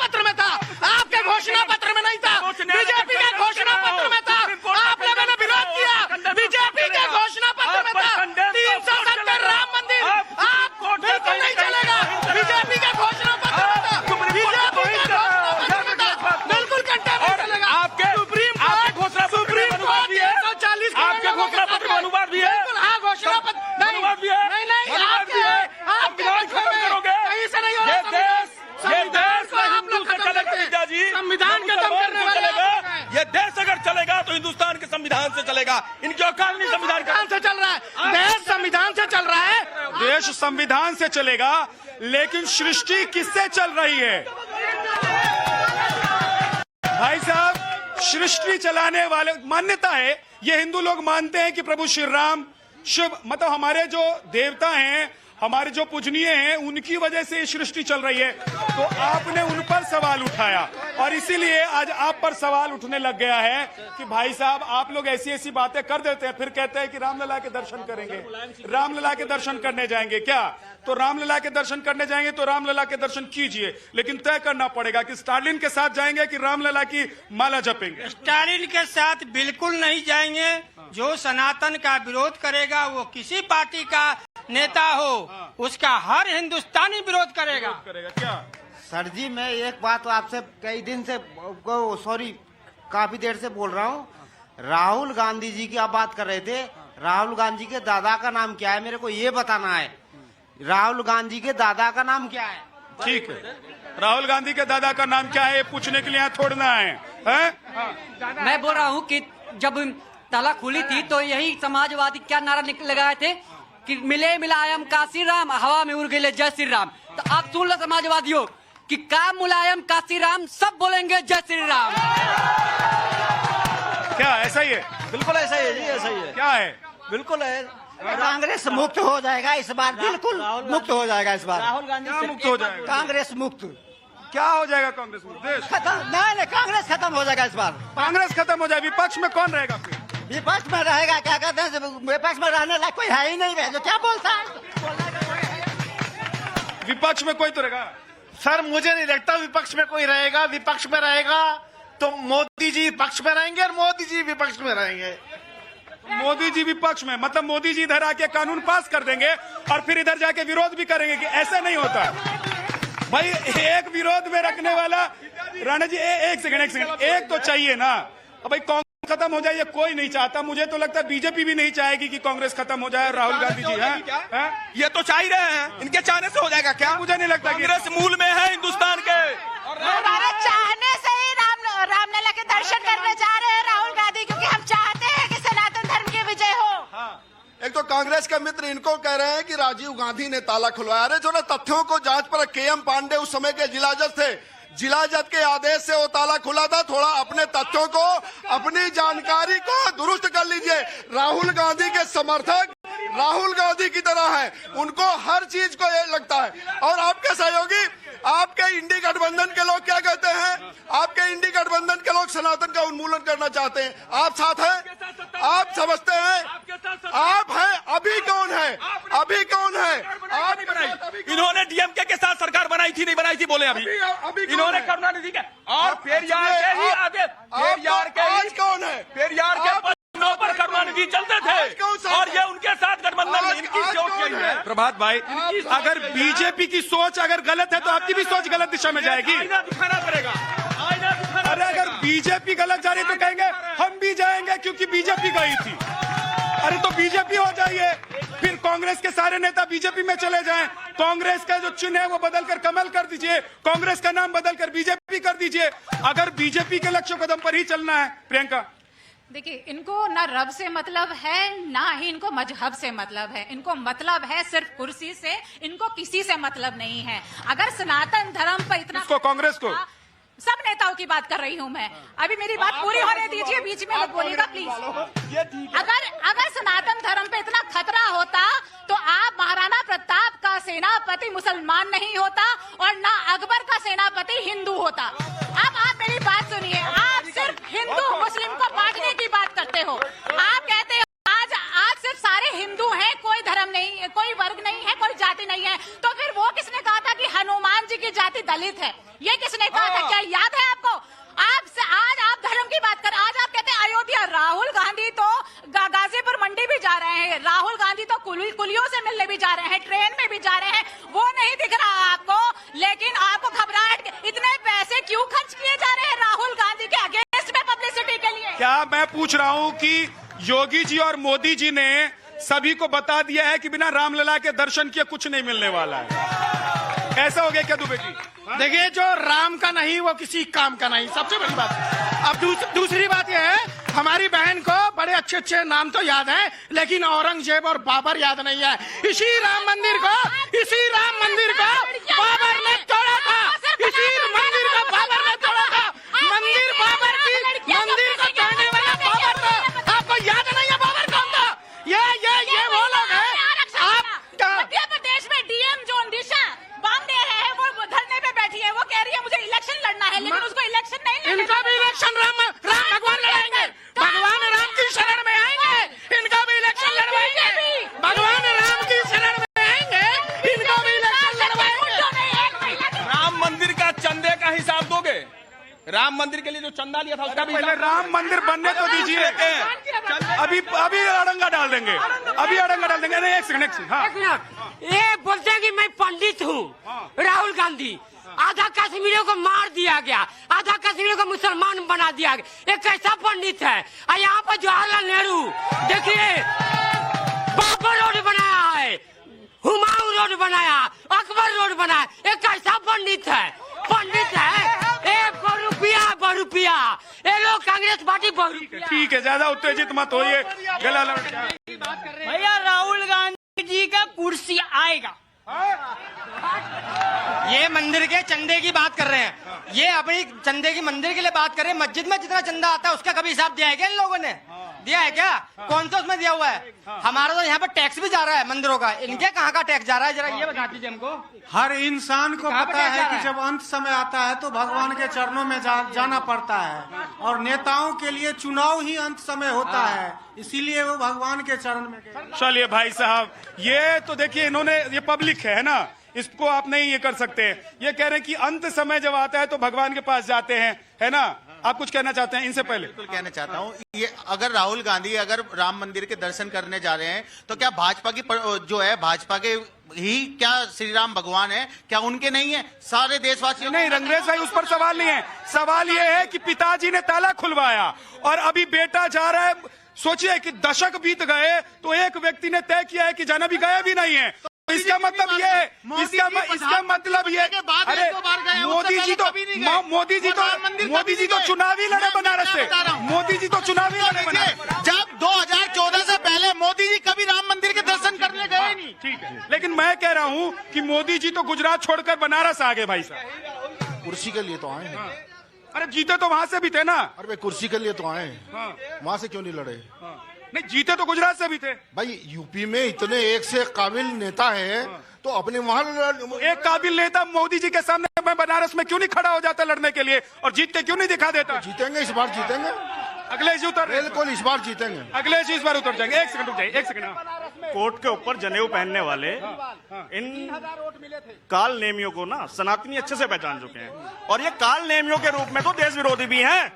पत्र में था, आपके घोषणा पत्र में नहीं था। बीजेपी के घोषणा पत्र में था, आप लोगों ने विरोध किया। बीजेपी के घोषणा पत्र में था 370 राम मंदिर, आप बिल्कुल नहीं चलेगा। बीजेपी के घोषणा पत्र में था, बीजेपी के घोषणा पत्र में था, बिल्कुल घंटा नहीं चलेगा। आपके सुप्रीम कोर्ट 140 आपके घोषणा पत्र में अनुवाद भी है। बिल्कुल, हाँ, घोषणा पत्र अनुवाद भी है। नहीं, आपके कहीं से नहीं हो रहा। संविधान खत्म करने वाले, ये देश अगर चलेगा तो हिंदुस्तान के संविधान से चलेगा। इनकी औकात नहीं संविधान से चल रहा है। देश संविधान से चल रहा है। देश संविधान से चलेगा, लेकिन सृष्टि किससे चल रही है भाई साहब? सृष्टि चलाने वाले मान्यता है, ये हिंदू लोग मानते हैं कि प्रभु श्री राम शिव, मतलब हमारे जो देवता हैं, हमारे जो पूजनीय हैं, उनकी वजह से ये सृष्टि चल रही है। तो आपने उन पर सवाल उठाया और इसीलिए आज आप पर सवाल उठने लग गया है कि भाई साहब आप लोग ऐसी ऐसी बातें कर देते हैं, फिर कहते हैं कि रामलला के दर्शन करेंगे, रामलला के दर्शन करने जाएंगे। क्या तो रामलला के दर्शन करने जाएंगे तो रामलला के दर्शन कीजिए, लेकिन तय करना पड़ेगा कि स्टालिन के साथ जाएंगे कि रामलला की माला जपेंगे। स्टालिन के साथ बिल्कुल नहीं जाएंगे। जो सनातन का विरोध करेगा वो किसी पार्टी का नेता हो, उसका हर हिंदुस्तानी विरोध करेगा। क्या सर जी, मैं एक बात आपसे कई दिन से, सॉरी काफी देर से बोल रहा हूँ। राहुल गांधी जी की आप बात कर रहे थे। राहुल गांधी के दादा का नाम क्या है, मेरे को ये बताना है। राहुल गांधी के दादा का नाम क्या है? ठीक है, राहुल गांधी के दादा का नाम क्या है पूछने के लिए यहाँ छोड़ना है? मैं बोल रहा हूँ कि जब ताला खुली थी तो यही समाजवादी क्या नारा लगाए थे कि मिले मिलायम काशी राम, हवा में उड़ गए जय श्री राम। तो आप सुन लो समाजवादियों कि का मुलायम काशी राम, सब बोलेंगे जय श्री राम। क्या ऐसा ही है? बिल्कुल ऐसा ही है जी, ऐसा ही है। क्या है? बिल्कुल है। कांग्रेस मुक्त हो जाएगा इस बार, बिल्कुल मुक्त हो जाएगा इस बार। राहुल गांधी क्या मुक्त हो जाएगा? कांग्रेस मुक्त क्या हो जाएगा? कांग्रेस मुक्त देश खत्म नहीं, कांग्रेस खत्म हो जाएगा इस बार। कांग्रेस खत्म हो जाए, विपक्ष में कौन रहेगा फिर? विपक्ष में रहेगा, क्या कहते हैं, विपक्ष में रहने लायक कोई है ही नहीं है। जो क्या बोलता है, विपक्ष में कोई तो रहेगा। सर मुझे नहीं लगता विपक्ष में कोई रहेगा। विपक्ष में रहेगा तो मोदी जी पक्ष में रहेंगे और मोदी जी विपक्ष में रहेंगे। मोदी जी विपक्ष में, मतलब मोदी जी इधर आके कानून पास कर देंगे और फिर इधर जाके विरोध भी करेंगे कि ऐसा नहीं होता भाई। एक विरोध में रखने वाला राणा जी, एक सेकंड, एक तो चाहिए ना। अब भाई कांग्रेस खत्म हो जाए ये कोई नहीं चाहता। मुझे तो लगता है बीजेपी भी नहीं चाहेगी कि कांग्रेस खत्म हो जाए। राहुल गांधी जी हैं, ये तो चाह ही रहे हैं, इनके चाहने से हो जाएगा क्या? मुझे नहीं लगता। कांग्रेस मूल में है हिंदुस्तान के, हमारे चाहने से ही रामलला के दर्शन करने जा रहे हैं राहुल गांधी, क्योंकि हम चाहते हैं कि सनातन धर्म की विजय हो। एक तो कांग्रेस के मित्र इनको कह रहे हैं कि राजीव गांधी ने ताला खुलवाया। अरे जो ना तथ्यों को जांच पर के.एम. पांडे उस समय के जिला जज थे, जिला जज के आदेश से वो ताला खुला था। थोड़ा अपने तथ्यों को, अपनी जानकारी को दुरुस्त कर लीजिए। राहुल गांधी के समर्थक राहुल गांधी की तरह हैं, उनको हर चीज को ये लगता है। और आपके सहयोगी, आपके इंडी गठबंधन के लोग क्या कहते हैं? आपके इंडी गठबंधन के लोग सनातन का उन्मूलन करना चाहते हैं। आप साथ हैं? आप समझते हैं? आप हैं? अभी कौन है? अभी कौन है? आप बनाई इन्होंने डीएमके के साथ सरकार बनाई थी, नहीं बनाई थी बोले अभी इन्होंने करुणानिधि के और पेरियार के ही आगे, पेरियार के आज कौन है? पेरियार के पर करुणानिधि चलते थे और ये उनके साथ गठबंधन में। इनकी सोच यही है। प्रभात भाई, अगर बीजेपी की सोच अगर गलत है तो आपकी भी सोच गलत दिशा में जाएगी। आईना दिखाना पड़ेगा, आईना दिखाना। अरे अगर बीजेपी गलत जा रही तो कहेंगे हम भी जाएंगे क्योंकि बीजेपी गई थी। अरे तो बीजेपी हो जाइए, फिर कांग्रेस के सारे नेता बीजेपी में चले जाएं। कांग्रेस का जो चिन्ह है वो बदलकर कमल कर दीजिए, कांग्रेस का नाम बदलकर बीजेपी कर दीजिए। अगर बीजेपी के लक्ष्य कदम पर ही चलना है। प्रियंका, देखिए, इनको ना रब से मतलब है, ना ही इनको मजहब से मतलब है। इनको मतलब है सिर्फ कुर्सी से, इनको किसी से मतलब नहीं है। अगर सनातन धर्म पर इतना, कांग्रेस को, सब नेताओं की बात कर रही हूँ मैं। अभी मेरी बात पूरी होने दीजिए, बीच में मत बोलिएगा प्लीज। अगर सनातन धर्म पे इतना खतरा होता तो आप महाराणा प्रताप का सेनापति मुसलमान नहीं होता और ना अकबर का सेनापति हिंदू होता। अब आप मेरी बात सुनिए, आप सिर्फ हिंदू मुस्लिम को बांटने की बात करते हो। आप कहते हो आज सिर्फ सारे हिंदू हैं, कोई धर्म नहीं है, कोई वर्ग नहीं है, कोई जाति नहीं है। तो फिर वो किसने कहा था कि हनुमान हनुमान जी की जाति दलित है, ये किसने कहा था? क्या याद है आपको? आज आप धर्म की बात कर, आज आप कहते हैं अयोध्या। राहुल गांधी तो गाजीपुर मंडी भी जा रहे हैं, राहुल गांधी तो कुलियों से मिलने भी जा रहे हैं, ट्रेन में भी जा रहे हैं, वो नहीं दिख रहा आपको। लेकिन आपको घबराहट, इतने पैसे क्यों खर्च किए जा रहे हैं राहुल गांधी के अगेंस्ट में पब्लिसिटी के लिए? क्या मैं पूछ रहा हूं कि योगी जी और मोदी जी ने सभी को बता दिया है कि बिना रामलला के दर्शन किए कुछ नहीं मिलने वाला है? ऐसा हो गया क्या दुबे जी? देखिए, जो राम का नहीं वो किसी काम का नहीं, सबसे बड़ी बात। अब दूसरी बात यह है, हमारी बहन को बड़े अच्छे अच्छे नाम तो याद है, लेकिन औरंगजेब और बाबर याद नहीं है। इसी राम मंदिर को बाबर ने तोड़ा था, इसी मंदिर को बाबर ने तोड़ा था। मंदिर बाबर की, मंदिर को तोड़ने वाला बाबर था। आपको याद नहीं है बाबर कौन था? ये वो लोग हैं। मध्य प्रदेश में डीएम जो निशा बांधे है, वो धरने पे बैठी है, वो कह रही है मुझे इलेक्शन लड़ना है, लेकिन उसको इलेक्शन नहीं लड़ना। इनका भी इलेक्शन राम भगवान लड़ाएंगे, भगवान राम की शरण में आएंगे, इनका भी इलेक्शन लड़वाएंगे, भगवान राम की शरण में आएंगे, इनका भी इलेक्शन लड़वाएंगे। राम मंदिर का चंदे का हिसाब दोगे? राम मंदिर के लिए जो चंदा लिया था उसका भी पहले राम मंदिर बनने तो दीजिए, अभी अड़ंगा डाल देंगे, नहीं, एक सेकंड। हाँ, ये बोलते हैं कि मैं पंडित हूँ। राहुल गांधी, आधा कश्मीरियों को मार दिया गया, आधा कश्मीरियों को मुसलमान बना दिया गया, ये कैसा पंडित है? और यहाँ पर जवाहरलाल नेहरू देखिए, बाबर रोड बनाया है, हुमायूं रोड बनाया, अकबर रोड बनाया, ये कैसा पंडित है? बहुरूपिया, ये लोग कांग्रेस पार्टी बहुरूपिया। ठीक है, ज्यादा उत्तेजित मत होइए, गला लड़ जाए। भैया राहुल गांधी जी का कुर्सी आएगा। ये मंदिर के चंदे की बात कर रहे हैं, ये अपनी चंदे की मंदिर के लिए बात कर रहे हैं। मस्जिद में जितना चंदा आता है उसका कभी हिसाब दिया है क्या इन लोगों ने? दिया है क्या? कौन सा उसमें दिया हुआ है? हमारा तो यहाँ पर टैक्स भी जा रहा है मंदिरों का, इनके कहाँ का टैक्स जा रहा है? जरा ये बता दीजिए हमको। हर इंसान को पता है कि जब अंत समय आता है तो भगवान के चरणों में जाना पड़ता है, और नेताओं के लिए चुनाव ही अंत समय होता है, इसीलिए वो भगवान के चरण में गए। चलिए भाई साहब, ये तो देखिए, इन्होंने, ये पब्लिक है ना, इसको आप नहीं ये कर सकते। ये कह रहे हैं कि अंत समय जब आता है तो भगवान के पास जाते हैं, है ना? आप कुछ कहना चाहते हैं इनसे पहले? बिल्कुल कहना चाहता हूँ, ये अगर राहुल गांधी अगर राम मंदिर के दर्शन करने जा रहे हैं तो क्या भाजपा की जो है, भाजपा के ही क्या श्री राम भगवान है? क्या उनके नहीं है? सारे देशवासियों नहीं, रंगरेज भाई, उस पर सवाल नहीं है। सवाल ये है कि पिताजी ने ताला खुलवाया और अभी बेटा जा रहा है। सोचिए कि दशक बीत गए तो एक व्यक्ति ने तय किया है कि जाना भी गया भी नहीं है। इसका मतलब ये है, इसका मतलब ये, अरे मोदी जी तो चुनावी लड़े बनारस से, मोदी जी तो चुनावी लड़े बनारस। जब 2014 से पहले मोदी जी कभी राम मंदिर के दर्शन करने गए नहीं। ठीक है, लेकिन मैं कह रहा हूँ कि मोदी जी तो गुजरात छोड़कर बनारस आ गए भाई साहब। कुर्सी के लिए तो आए हैं। अरे जीते तो वहां से भी थे ना। अरे भाई, कुर्सी के लिए तो आए हैं, वहां से क्यों नहीं लड़े? नहीं, जीते तो गुजरात से भी थे भाई। यूपी में इतने एक से एक काबिल नेता है, तो अपने वहां एक काबिल नेता मोदी जी के सामने मैं बनारस में क्यों नहीं खड़ा हो जाता लड़ने के लिए, और जीत के क्यों नहीं दिखा देता? जीतेंगे, इस बार जीतेंगे, अगले जी उतर, बिल्कुल इस बार जीतेंगे, अगले जी इस बार उतर जाएंगे। एक सेकंड रुक जाइए, एक सेकंड। कोर्ट के ऊपर जनेऊ पहनने वाले इन काल नेमियों को ना सनातनी अच्छे से पहचान चुके हैं, और ये काल नेमियों के रूप में तो देश विरोधी भी हैं।